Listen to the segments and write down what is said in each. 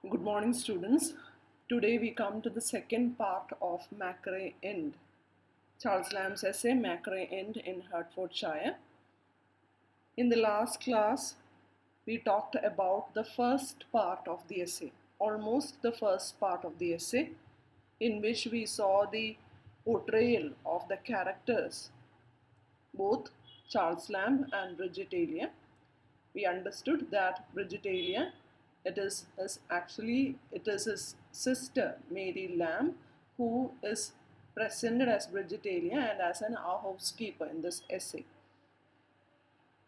Good morning, students. Today we come to the second part of Mackery End, Charles Lamb's essay Mackery End in Hertfordshire. In the last class, we talked about the first part of the essay, almost the first part of the essay, in which we saw the portrayal of the characters, both Charles Lamb and Bridget Elia. We understood that Bridget Elia, it is his sister Mary Lamb, who is presented as Bridget Elia and as an housekeeper in this essay.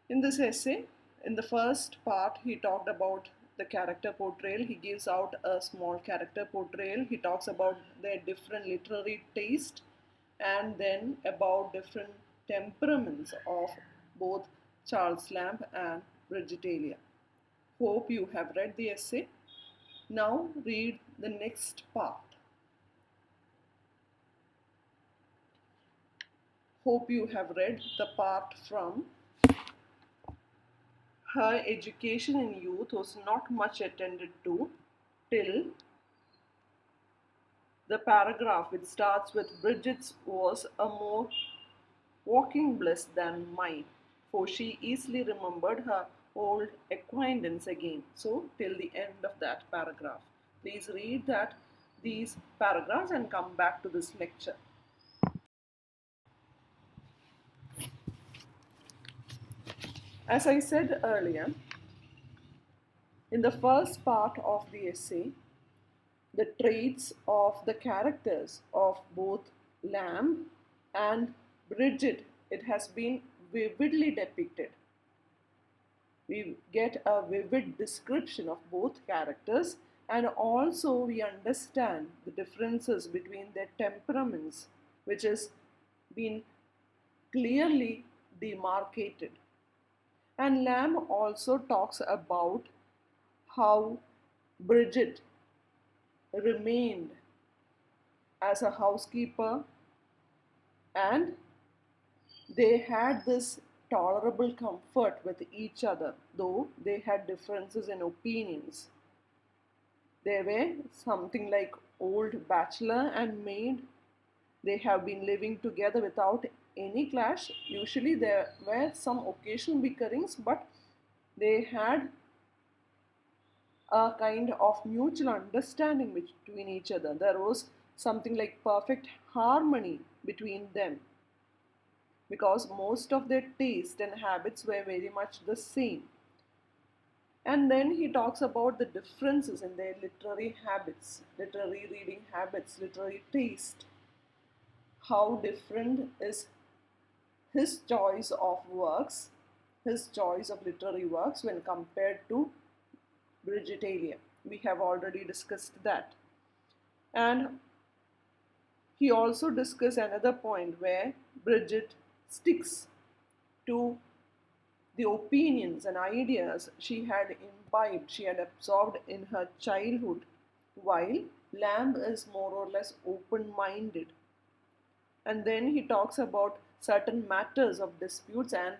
In this essay, in the first part, he talked about the character portrayal. He gives out a small character portrayal. He talks about their different literary taste and then about different temperaments of both Charles Lamb and Bridget Elia. Hope you have read the essay. Now read the next part. Hope you have read the part from her education in youth was not much attended to till the paragraph which starts with Bridget's was a more walking bliss than mine, for she easily remembered her old acquaintance again. So till the end of that paragraph. Please read these paragraphs and come back to this lecture. As I said earlier, in the first part of the essay, the traits of the characters of both Lamb and Bridget, it has been vividly depicted. We get a vivid description of both characters, and also we understand the differences between their temperaments, which has been clearly demarcated. And Lamb also talks about how Bridget remained as a housekeeper and they had this tolerable comfort with each other, though they had differences in opinions. They were something like old bachelor and maid. They have been living together without any clash. Usually there were some occasional bickerings, but they had a kind of mutual understanding between each other. There was something like perfect harmony between them because most of their taste and habits were very much the same. And then he talks about the differences in their literary habits, literary reading habits, literary taste. How different is his choice of works, his choice of literary works when compared to Bridget Elia. We have already discussed that. And he also discussed another point where Bridget sticks to the opinions and ideas she had imbibed, she had absorbed in her childhood, while Lamb is more or less open-minded. And then he talks about certain matters of disputes and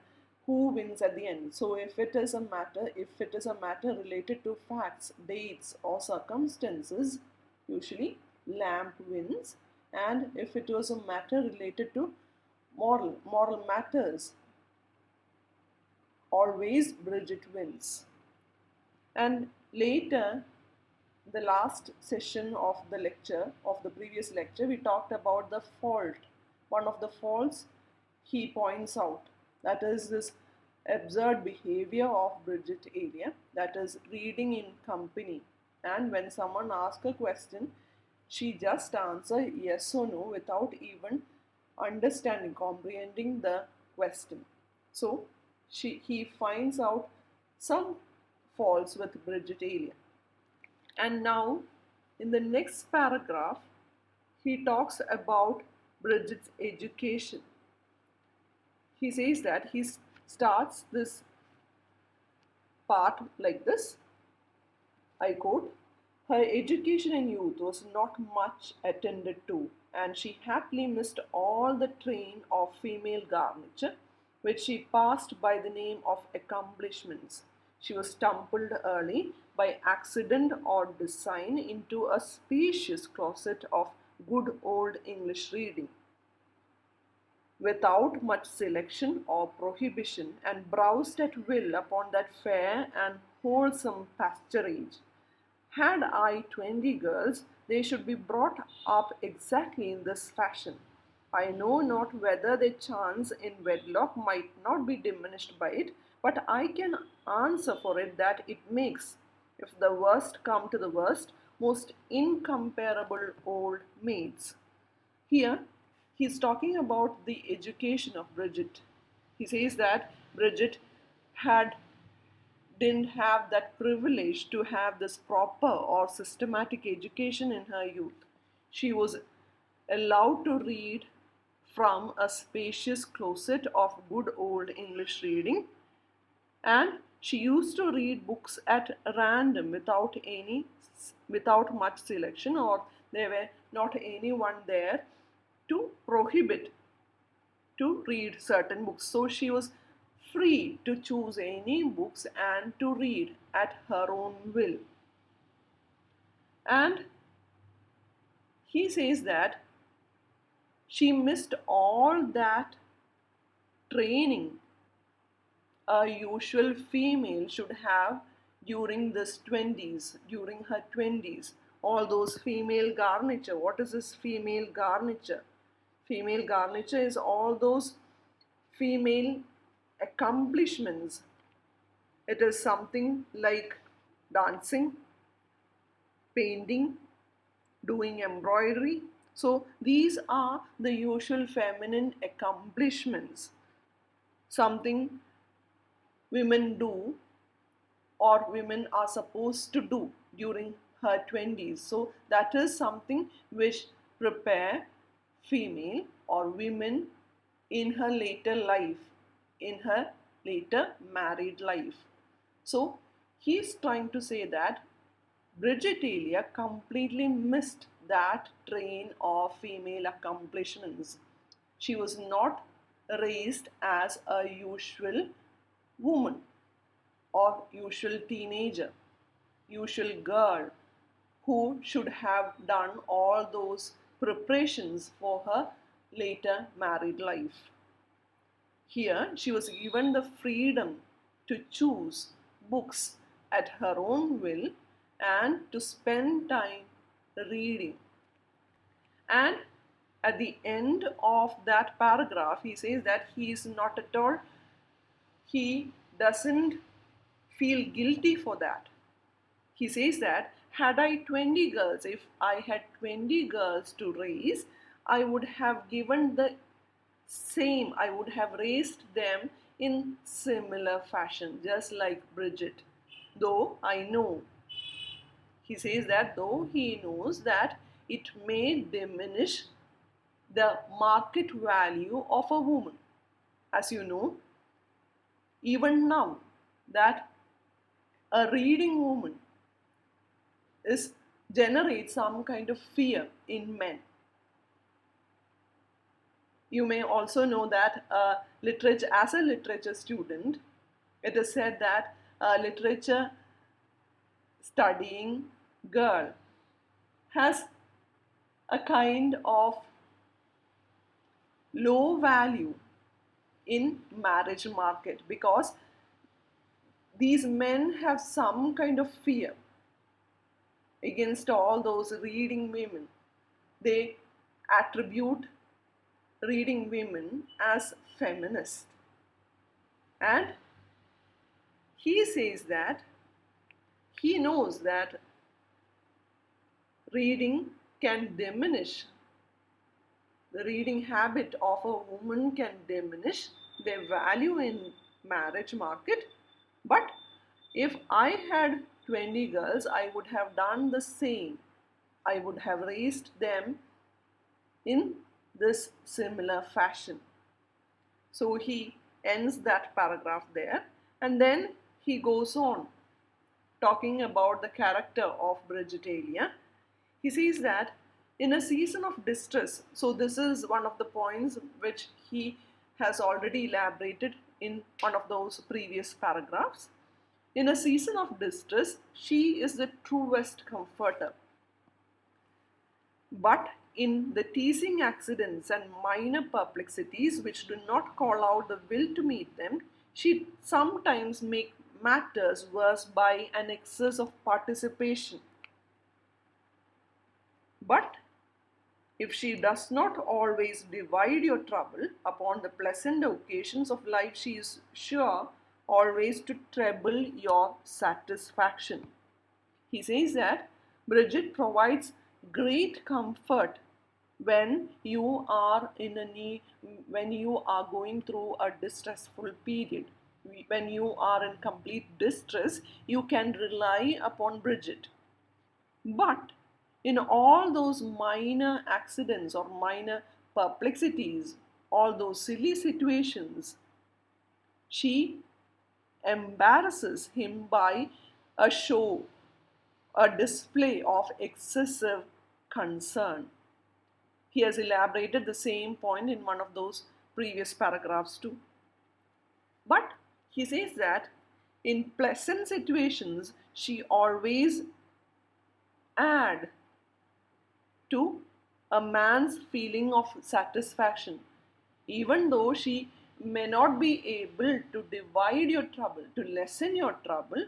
who wins at the end. So if it is a matter related to facts, dates or circumstances, usually Lamb wins. And if it was a matter related to moral matters, always Bridget wins. And later, the last session of the lecture, of the previous lecture, we talked about the fault. One of the faults he points out, that is this absurd behavior of Bridget Elia, that is reading in company. And when someone asks a question, she just answers yes or no without even understanding, comprehending the question. So he finds out some faults with Bridget Elia. And now, in the next paragraph, he talks about Bridget's education. He says that he starts this part like this. I quote, "Her education in youth was not much attended to, and she happily missed all the train of female garniture which she passed by the name of accomplishments. She was tumbled early by accident or design into a spacious closet of good old English reading, without much selection or prohibition, and browsed at will upon that fair and wholesome pasturage. Had I 20 girls, they should be brought up exactly in this fashion. I know not whether their chance in wedlock might not be diminished by it, but I can answer for it that it makes, if the worst come to the worst, most incomparable old maids. Here, he's talking about the education of Bridget. He says that Bridget had didn't have that privilege to have this proper or systematic education in her youth. She was allowed to read from a spacious closet of good old English reading, and she used to read books at random without much selection, or there were not anyone there to prohibit to read certain books. So she was free to choose any books and to read at her own will. And he says that she missed all that training a usual female should have during her 20s. All those female garniture. What is this female garniture? Female garniture is all those female accomplishments. It is something like dancing, painting, doing embroidery. So these are the usual feminine accomplishments, something women do or women are supposed to do during her 20s. So that is something which prepare female or women in her later life, in her later married life. So he's trying to say that Bridget Elia completely missed that train of female accomplishments. She was not raised as a usual woman or usual teenager, usual girl who should have done all those preparations for her later married life. Here, she was given the freedom to choose books at her own will and to spend time reading. And at the end of that paragraph, he says that he is not at all, he doesn't feel guilty for that. He says that had I 20 girls, if I had 20 girls to raise, I would have given the same, I would have raised them in similar fashion, just like Bridget. Though I know, he says that though he knows that it may diminish the market value of a woman. As you know, even now, that a reading woman is generates some kind of fear in men. You may also know that as a literature student, it is said that a literature studying girl has a kind of low value in marriage market, because these men have some kind of fear against all those reading women. They attribute reading women as feminist. And he says that he knows that reading can diminish, the reading habit of a woman can diminish their value in marriage market. But if I had 20 girls, I would have done the same. I would have raised them in this similar fashion. So he ends that paragraph there, and then he goes on talking about the character of Bridget Elia. He says that in a season of distress, so this is one of the points which he has already elaborated in one of those previous paragraphs. In a season of distress, she is the truest comforter. But in the teasing accidents and minor perplexities which do not call out the will to meet them, she sometimes makes matters worse by an excess of participation. But if she does not always divide your trouble upon the pleasant occasions of life, she is sure always to treble your satisfaction. He says that Bridget provides great comfort when you are in a need, when you are going through a distressful period. When you are in complete distress, you can rely upon Bridget. But in all those minor accidents or minor perplexities, all those silly situations, she embarrasses him by a show, a display of excessive concern. He has elaborated the same point in one of those previous paragraphs too. But he says that in pleasant situations, she always adds to a man's feeling of satisfaction. Even though she may not be able to divide your trouble, to lessen your trouble,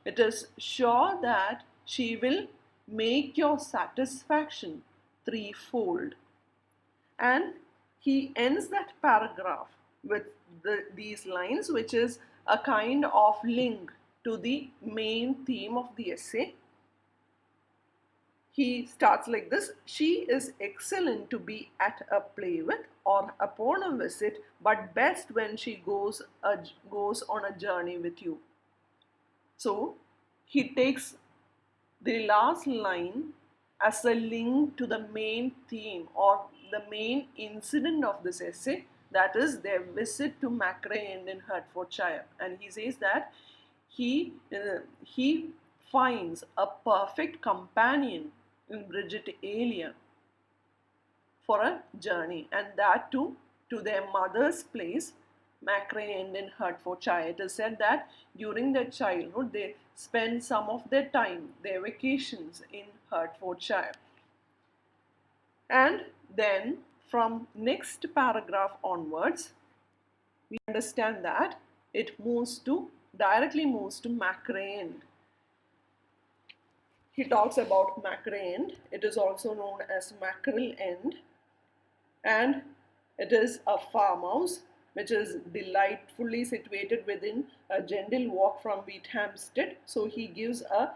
it is sure that she will make your satisfaction threefold. And he ends that paragraph with these lines, which is a kind of link to the main theme of the essay. He starts like this: she is excellent to be at a play with or upon a visit, but best when she goes on a journey with you. So he takes the last line as a link to the main theme or the main incident of this essay, that is their visit to Mackery in Hertfordshire. And he says that he finds a perfect companion in Bridget Elia for a journey, and that too to their mother's place, Mackery in Hertfordshire. It is said that during their childhood they spend some of their time, their vacations in Hertfordshire. And then from next paragraph onwards, we understand that it directly moves to Mackery End. He talks about Mackery End. It is also known as Mackerel End, and it is a farmhouse which is delightfully situated within a gentle walk from Wheathampstead. So he gives a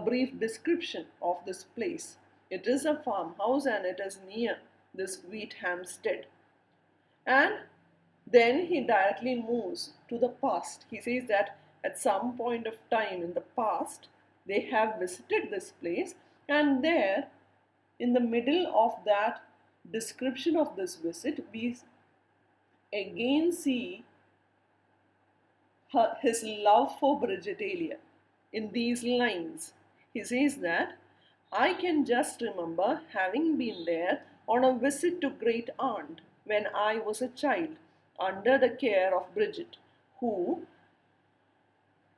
brief description of this place. It is a farmhouse and it is near this Wheathampstead. And then he directly moves to the past. He says that at some point of time in the past, they have visited this place, and there, in the middle of that description of this visit, we again see his love for Bridget Elia. In these lines, he says that I can just remember having been there on a visit to great aunt when I was a child, under the care of Bridget, who,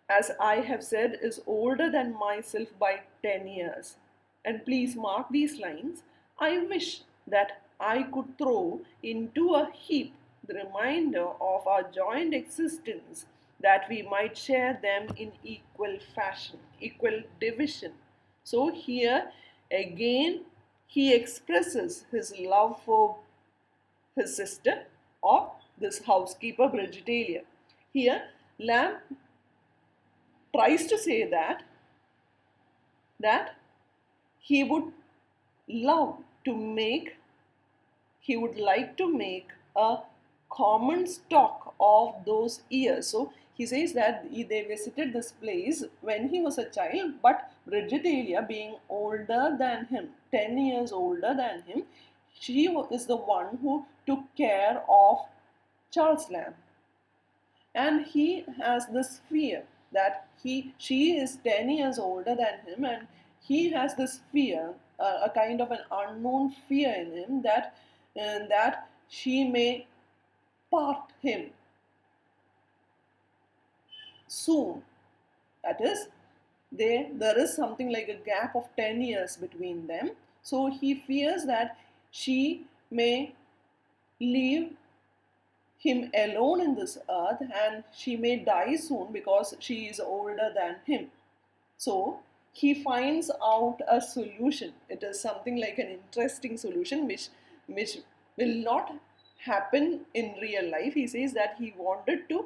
as I have said, is older than myself by 10 years. And please mark these lines. I wish that I could throw into a heap the reminder of our joint existence, that we might share them in equal fashion, equal division. So here again he expresses his love for his sister or this housekeeper Bridget Elia. Here Lamb tries to say that he would love to make, he would like to make a common stock of those years. So he says that they visited this place when he was a child, but Bridget Elia, being older than him, 10 years older than him, she is the one who took care of Charles Lamb. And he has this fear that she is 10 years older than him, and he has this fear, a kind of an unknown fear in him, that she may part him soon. That is, there is something like a gap of 10 years between them. So he fears that she may leave him alone in this earth and she may die soon because she is older than him. So he finds out a solution. It is something like an interesting solution which will not happen in real life. He says that he wanted to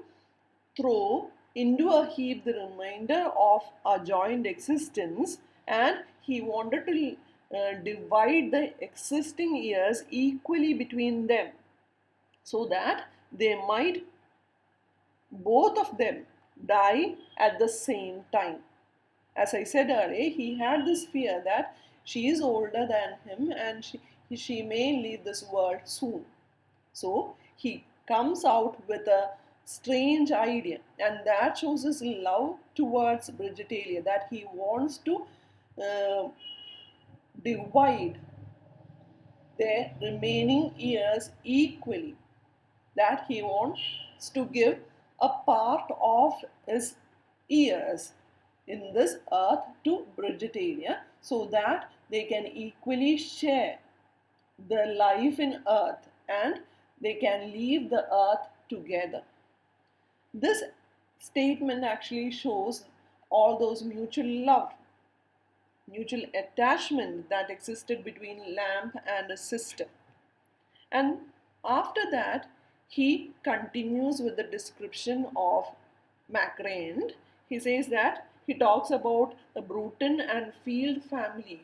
throw into a heap the remainder of our joint existence, and he wanted to divide the existing years equally between them so that they might both of them die at the same time. As I said earlier, he had this fear that she is older than him and she may leave this world soon. So he comes out with a strange idea, and that shows his love towards Brigitalia, that he wants to uh, divide their remaining years equally, that he wants to give a part of his years in this earth to Brigitalia so that they can equally share the life in earth and they can leave the earth together. This statement actually shows all those mutual love, mutual attachment that existed between Lamb and his sister. And after that, he continues with the description of Mackery. He says that he talks about the Bruton and Field family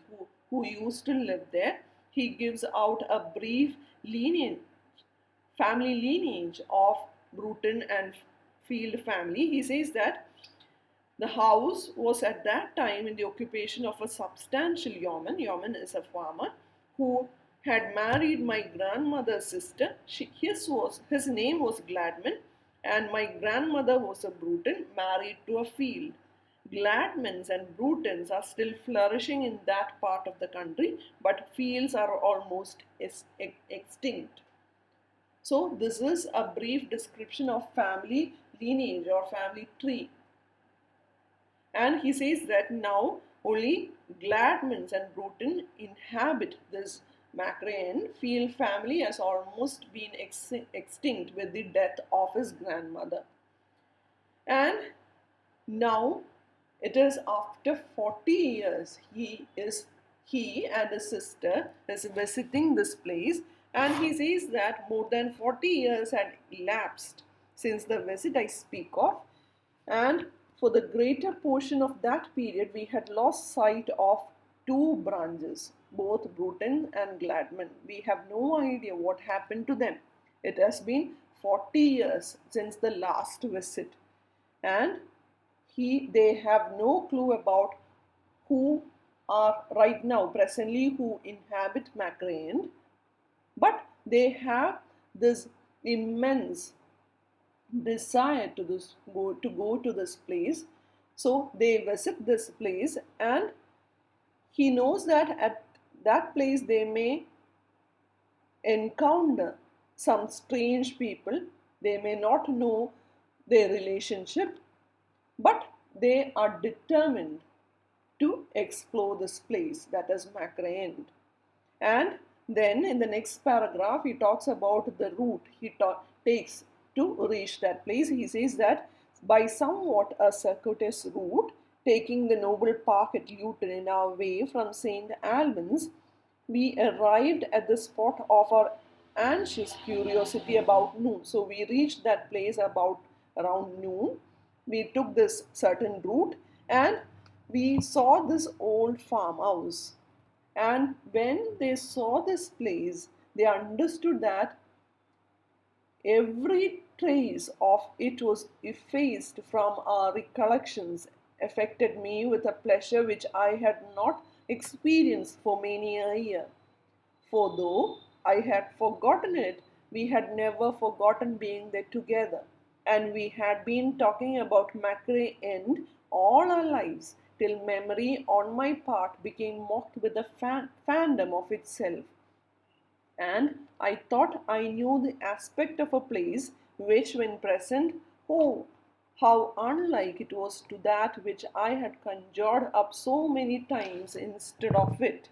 who used to live there. He gives out a brief family lineage of Bruton and Field family. He says that the house was at that time in the occupation of a substantial yeoman. Yeoman is a farmer who had married my grandmother's sister. His name was Gladman, and my grandmother was a Bruton married to a Field. Gladmans and Brutons are still flourishing in that part of the country, but Fields are almost extinct. So this is a brief description of family lineage or family tree. And he says that now only Gladmans and Bruton inhabit this Mackery. Field family has almost been extinct with the death of his grandmother. And now it is after 40 years he and his sister is visiting this place, and he says that more than 40 years had elapsed since the visit I speak of, and for the greater portion of that period we had lost sight of two branches, both Bruton and Gladman. We have no idea what happened to them. It has been 40 years since the last visit, and they have no clue about who are right now presently who inhabit Mackery, but they have this immense desire to go to this place. So they visit this place, and he knows that at that place they may encounter some strange people. They may not know their relationship, but they are determined to explore this place, that is Mackery. And then in the next paragraph he talks about the route he takes to reach that place. He says that by somewhat a circuitous route, taking the noble park at Luton in our way from St. Albans, we arrived at the spot of our anxious curiosity about noon. So we reached that place about around noon. We took this certain route and we saw this old farmhouse. And when they saw this place, they understood that every trace of it was effaced from our recollections, affected me with a pleasure which I had not experienced for many a year. For though I had forgotten it, we had never forgotten being there together, and we had been talking about Mackery End all our lives, till memory on my part became mocked with a fandom of itself. And I thought I knew the aspect of a place which, when present, oh, how unlike it was to that which I had conjured up so many times instead of it.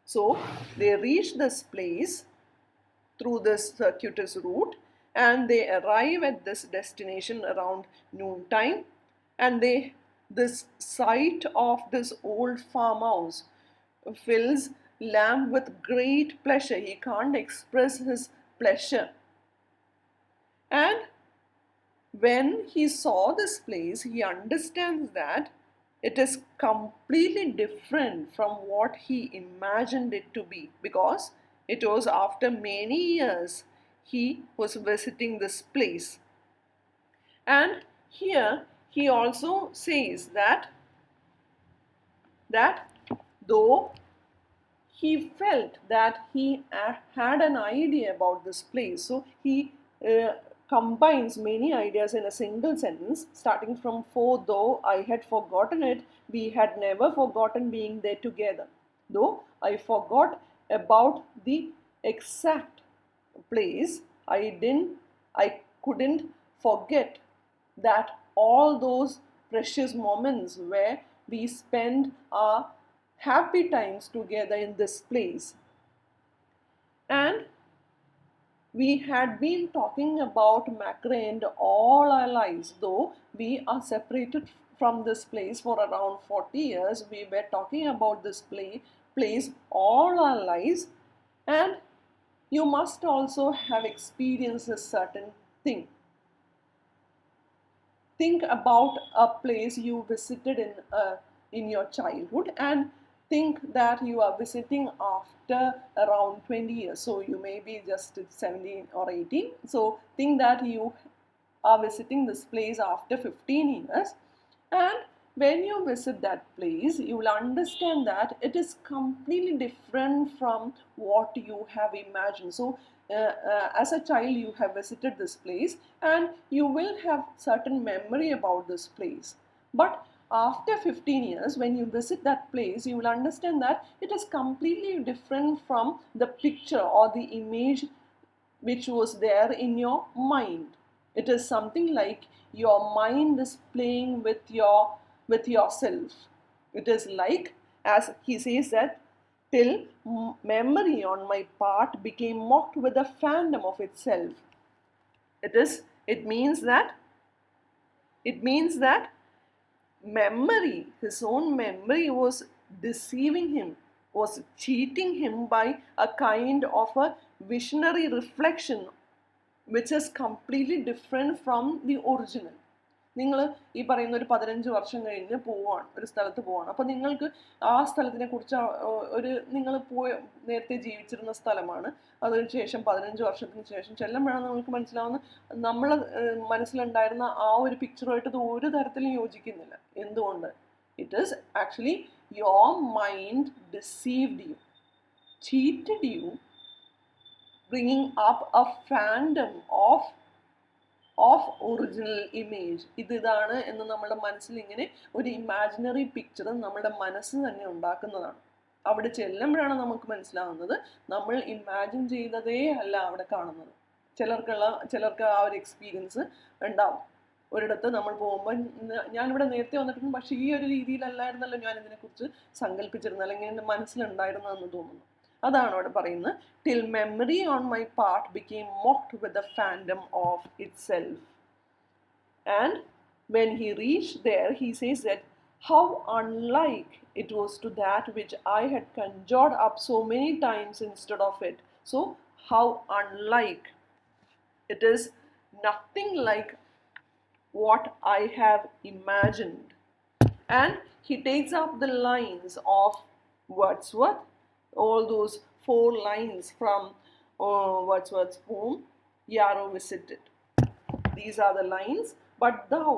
So they reached this place through this circuitous route, and they arrive at this destination around noontime, and this sight of this old farmhouse fills Lamb with great pleasure. He can't express his pleasure. And when he saw this place, he understands that it is completely different from what he imagined it to be, because it was after many years he was visiting this place. And here he also says that though he felt that he had an idea about this place, so he combines many ideas in a single sentence, starting from, for though I had forgotten it, we had never forgotten being there together. Though I forgot about the exact place, I couldn't forget that all those precious moments where we spend our happy times together in this place. And we had been talking about Mackery all our lives, though we are separated from this place for around 40 years. We were talking about this place all our lives, and you must also have experienced a certain thing. Think about a place you visited in your childhood, and think that you are visiting after around 20 years. So you may be just 17 or 18. So think that you are visiting this place after 15 years, and when you visit that place, you will understand that it is completely different from what you have imagined. So as a child you have visited this place, and you will have certain memory about this place. But after 15 years, when you visit that place, you will understand that it is completely different from the picture or the image which was there in your mind. It is something like your mind is playing with yourself. It is like, as he says, that till memory on my part became mocked with a phantom of itself. It means that his own memory was deceiving him, was cheating him by a kind of a visionary reflection which is completely different from the original. നിങ്ങൾ ഈ പറയുന്ന ഒരു 15 വർഷം കഴിഞ്ഞ് പോവാണ്, ഒരു സ്ഥലത്ത് പോവാണ്. അപ്പോൾ നിങ്ങൾക്ക് ആ സ്ഥലത്തിനെ കുറിച്ച് നിങ്ങൾ നേരത്തെ ജീവിച്ചിരുന്ന സ്ഥലമാണ്. അതിനുശേഷം 15 വർഷത്തിന് ശേഷം ചെല്ലുമ്പോഴാണ് നിങ്ങൾക്ക് മനസ്സിലാവുന്ന നമ്മളെ മനസ്സിലുണ്ടായിരുന്ന ആ ഒരു പിക്ചറുമായിട്ട് ഇത് ഒരു തരത്തിലും യോജിക്കുന്നില്ല. എന്തുകൊണ്ട്? It is actually your mind deceived you, cheated you, bringing up a phantom of original image. ഇതാണ് എന്ന് നമ്മുടെ മനസ്സിൽ ഇങ്ങനെ ഒരു ഇമാജിനറി പിക്ചർ നമ്മുടെ മനസ്സ് തന്നെ ഉണ്ടാക്കുന്നതാണ്. അവിടെ ചെല്ലുമ്പോഴാണ് നമുക്ക് മനസ്സിലാവുന്നത് നമ്മൾ ഇമാജിൻ ചെയ്തതേ അല്ല അവിടെ കാണുന്നത്. ചിലർക്ക് ആ ഒരു എക്സ്പീരിയൻസ് ഉണ്ടാവും. ഒരിടത്ത് നമ്മൾ പോകുമ്പോൾ ഞാനിവിടെ നേരത്തെ വന്നിട്ടുണ്ട്, പക്ഷേ ഈ ഒരു രീതിയിലല്ലായിരുന്നല്ലോ ഞാൻ ഇതിനെക്കുറിച്ച് സങ്കല്പിച്ചിരുന്നത്, അല്ലെങ്കിൽ എൻ്റെ മനസ്സിലുണ്ടായിരുന്നതെന്ന് തോന്നുന്നു. അതാണ് അവിടെ പറയുന്നത്. Till memory on my part became mocked with the phantom of itself. And when he reached there, he says that how unlike it was to that which I had conjured up so many times instead of it. So how unlike. It is nothing like what I have imagined. And he takes up the lines of Wordsworth, all those 4 lines from Wordsworth's poem, Yarrow Visited. These are the lines. But thou,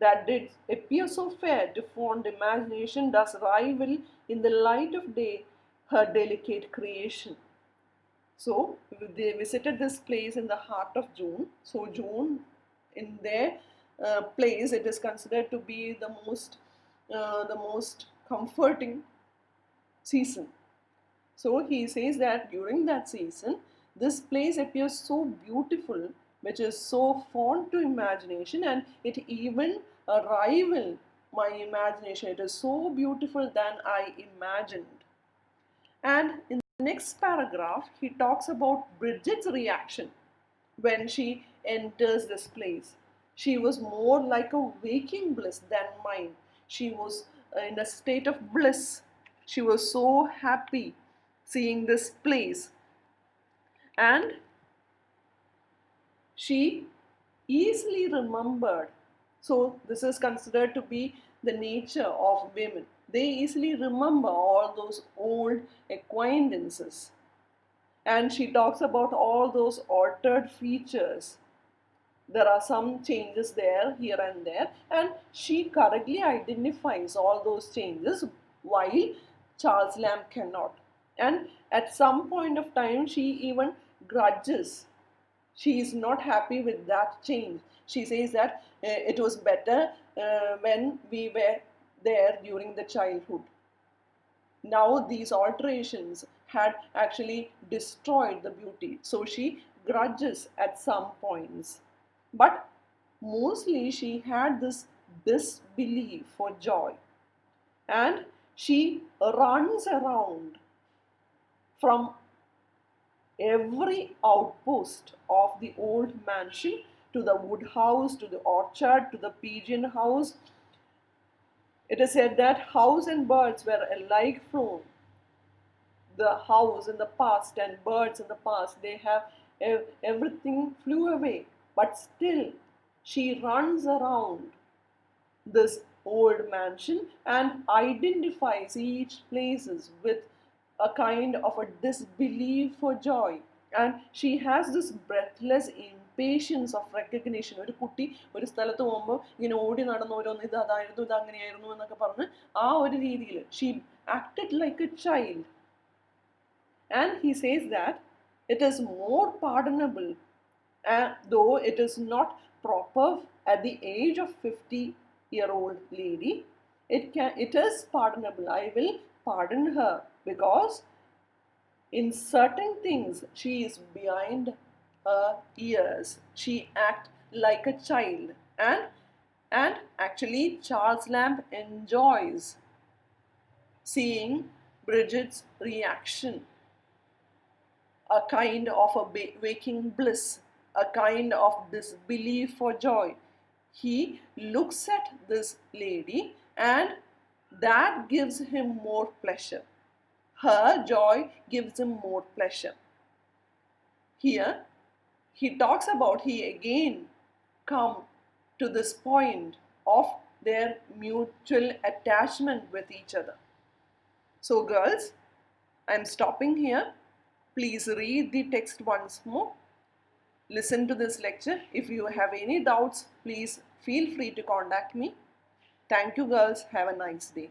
that didst appear so fair to fond imagination, does rival in the light of day her delicate creation. So they visited this place in the heart of June. So June, in their place, it is considered to be the most comforting season. So he says that during that season, this place appears so beautiful which is so fond to imagination, and it even rival my imagination. It is so beautiful than I imagined. And in the next paragraph, he talks about Bridget's reaction when she enters this place. She was more like a waking bliss than mine. She was in a state of bliss. She was so happy seeing this place. And she easily remembered. So, this is considered to be the nature of women. They easily remember all those old acquaintances. And she talks about all those altered features. There are some changes there, here and there, and she correctly identifies all those changes while Charles Lamb cannot. And at some point of time, she even grudges. She is not happy with that change. She says that it was better when we were there during the childhood. Now these alterations had actually destroyed the beauty. So she grudges at some points. But mostly she had this disbelief for joy. And she runs around from every outpost of the old mansion to the wood house, to the orchard, to the pigeon house. It is said that house and birds were alike flown. The house in the past and birds in the past, they have everything flew away, but still she runs around this old mansion and identifies each places with a kind of a disbelief for joy, and she has this breathless impatience of recognition. ഒരു കുട്ടി ഒരു സ്ഥലത്ത് പോകുമ്പോൾ ഇങ്ങനെ ഓടി നടന്ന് ഓരോന്ന് ഇത് അതായിരുന്നു ഇത് അങ്ങനെയായിരുന്നു എന്നൊക്കെ പറഞ്ഞ് ആ ഒരു രീതിയിൽ she acted like a child. And he says that it is more pardonable, though it is not proper at the age of 50-year-old lady. It is pardonable. I will pardon her because in certain things she is behind her years. She acts like a child, and actually Charles Lamb enjoys seeing Bridget's reaction, a kind of a waking bliss, a kind of disbelief for joy. He looks at this lady and that gives him more pleasure. Her joy gives him more pleasure. Here he talks about, he again come to this point of their mutual attachment with each other. So girls, I am stopping here. Please read the text once more. Listen to this lecture. If you have any doubts, please feel free to contact me. Thank you girls. Have a nice day.